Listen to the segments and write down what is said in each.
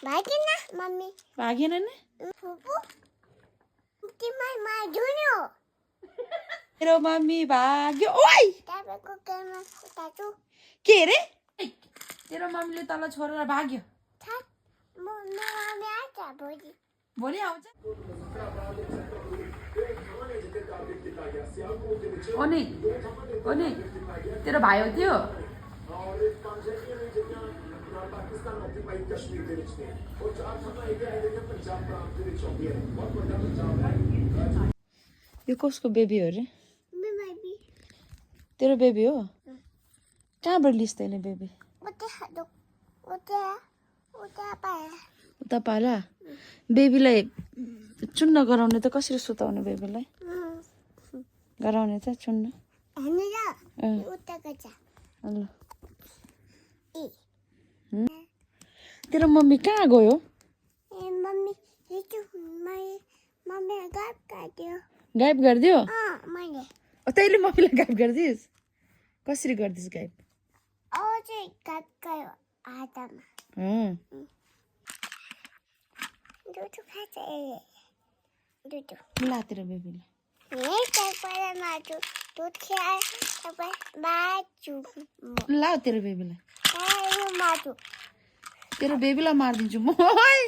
भागेन mummy भागेन नि फुपू तिमीमा जुन्यो तेरो मम्मी भाग्यो ओइ तपाईको केमा उताछु के रे तेरो मम्मीले तल छोडेर भाग्यो थाक म मम्मी आछ भोलि भोलि आउँछ ओनी तेरो भाइ हो त्यो यो कसको बेबी हो रे बेबी तेरो बेबी हो कहाँबाट लिस् तैँले बेबी उता पाला बेबीलाई चुन्न गराउने त कसरी सुताउने बेबीलाई गराउने त चुन्न ल तेरो मम्मी कहाँ गयो मम्मी मम्मी गायब काट्यो गायब गरिदियो मैले तैँले मम्मीलाई गायब गरिदिस् कसरी गरिदिस् गायब चाहिँ गायब गयो हातमा दुध खान्छ दुध ला तेरो बेबीलाई दुध खाए बाजु ला तेरो बेबीलाई माजु तेरो बेबीलाई मारिदिन्छु म ओइ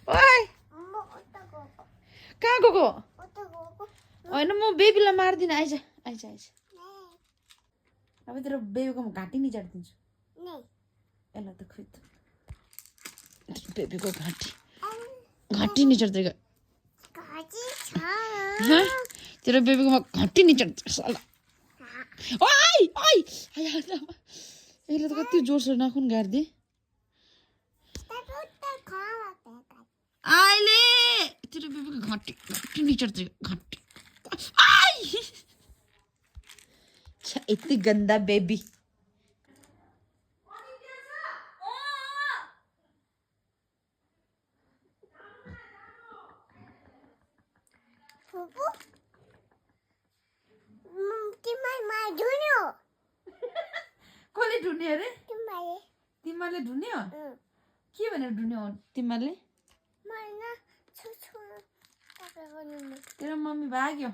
ओइ कहाँ गएको होइन म बेबीलाई मार्दिनँ आइज आइज आइज अब तेरो बेबीको म घाँटी निचाडिदिन्छु यसलाई त खोइ त बेबीको घाँटी निचाड्दै तेरो बेबीको म घाँटी निचाड्छु साला ओइ ओइ यसले त कति जोरसोर नाखुन गाड्दिए अहिले तेरो बेबीको घाँटी निचाड्छु घाँटी यति गन्दा बेबी फुपू तिमीमा जुन्यो कसले ढुन्यो अरे तिमीले तिमीले ढुन्यो के भनेर ढुन्यो तिमीले मैना छुछु तपाईको नुनु तेरो मम्मी भाग्यो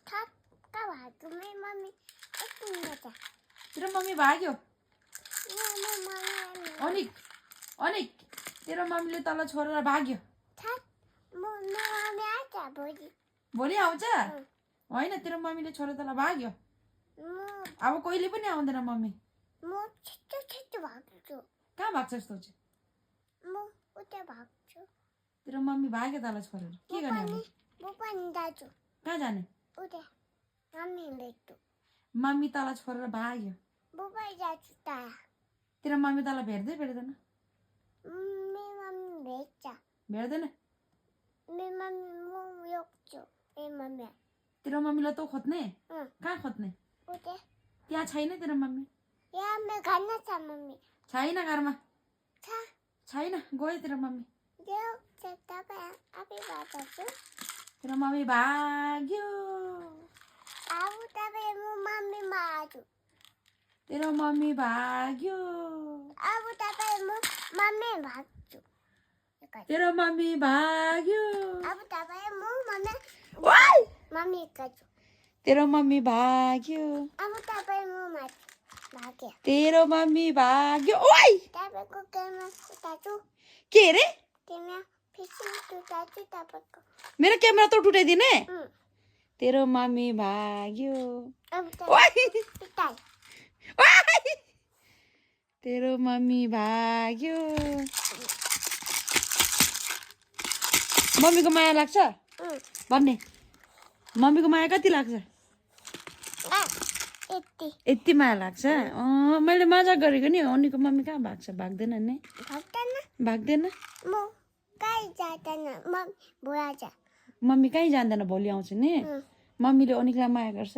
ठक्का भएको मम्मी एकछिन बचा तेरो मम्मी भाग्यो मम्मी अनिक अनिक तेरो मम्मीले तल छोडेर भाग्यो ठक मम्मी आछ भोलि भोलि आउँछ होइन तेरो मम्मीले छोडेर तल भाग्यो अब कहिले पनि आउँदैन मम्मी म छिटो भाग्छु कहाँ भाग्छ यस्तो चाहिँ म उता भाग्छु तेरो मम्मी भाग्यो तल छोडेर के गर्ने अब म पनि जान्छु कहाँ जाने उता मम्मी भेट्छु मम्मी तल छोडेर भाग्यो म पनि जान्छु त तेरो मम्मी तल भेट्दै भेट्दैन मम्मी भेट्छ भेट्दैन मम्मी म योग्छु मम्मी तेरो मम्मीलाई तँ खोज्ने कहाँ खोज्ने उता त्यहाँ छैन तेरो मम्मी यहाँ मेरो घरमा छ मम्मी छैन घरमा छ छैन गयो तेरो मम्मी तपाईँ आफै बताउँछु तेरो मम्मी भाग्यो अब तपाईँ म मम्मीमा आछु तेरो मम्मी भाग्यो अब तपाईँ म मम्मी भाग्छु तेरो मम्मी भाग्यो अब तपाईँ म मम्मी मम्मी काछु तेरो मम्मी भाग्यो अब तपाईँ म भाग्यो तेरो मम्मी भाग्यो ओइ तपाईको केमा उताछु के रे केमा फिसी उताछु तपाईको मेरो क्यामेरा त टुटाइदिने तेरो मम्मी भाग्यो अब ओइ पिटाइ ओइ तेरो मम्मी भाग्यो मम्मीको माया लाग्छ भन्ने मम्मीको माया कति लाग्छ यति माया लाग्छ मैले मजा गरेको नि अनिको मम्मी कहाँ भाग्छ भाग्दैन नि भाग्दैन म कहीँ जाँदैन मम्मी बुढा जा मम्मी कहीँ जान्दैन भोलि आउँछ नि मम्मीले अनिकलाई माया गर्छ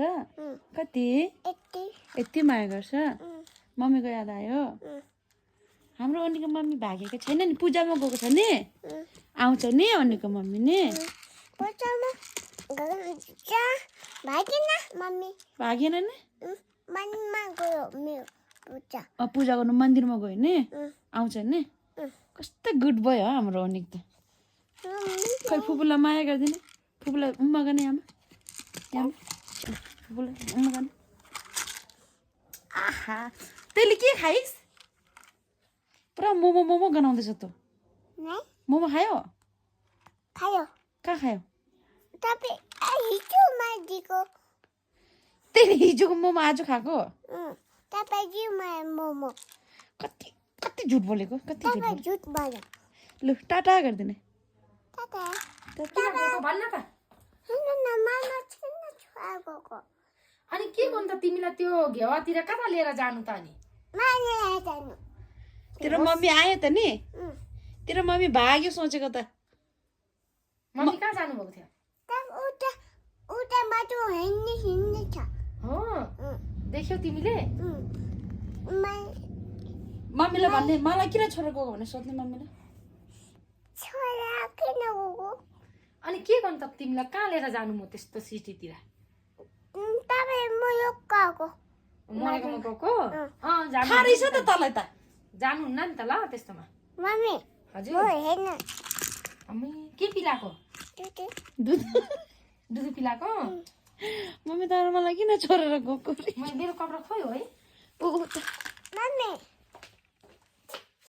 कति यति माया गर्छ मम्मीको याद आयो हाम्रो अनिको मम्मी भागेको छैन नि पूजामा गएको छ नि आउँछ नि अनिको मम्मी नि भागेन नि पूजा गर्नु मन्दिरमा गयो नि आउँछ नि कस्तो गुड बोय हो हाम्रो अनिक त खै फुपूलाई माया गरिदिने फुपूलाई उम्मा गर्ने आमा फुपूलाई उम्मा गर्ने आहा तैँले के खाइस् पुरा मोमो मोमो गनाउँदैछ तँ मोमो खायो खायो कहाँ खायो तपाईँ हिजो मादिको तैँले हिजोको मोमो आज खाएको तपाईँ जिउ मोमो कति कति झुट बोलेको कति झुट तपाईँ झुट बोल्यो लु टाटा गरिदिने टाटा भन्न त मामा छैन छोराको अनि के गर्नु त तिमीलाई त्यो घेवातिर कता लिएर जानु त अनि माने जानु तेरो मम्मी आयो त नि तेरो मम्मी भाग्यो सोचेको त मम्मी कहाँ जानुभएको थियो तब उता उता बाटो हिँड्ने छ हो देख्यौ तिमीले मम्मीलाई भन्ने मलाई किन छोरा गएको भने सोध्ने मम्मीलाई छोरा किन गएको अनि के गर्नु त तिमीलाई कहाँ लिएर जानु म त्यस्तो सिटीतिर तपाईँ म यो गएको मरेकोमा गएको जानु थाहा रहेछ त तँलाई त जानुहुन्न नि त ल त्यस्तोमा मम्मी हजुर म हेर्न अम्मी के पिलाएको दुध दुध पिलाएको मम्मी तर मलाई किन छोडेर गएको मेरो कपडा खोयो है ऊ त मम्मी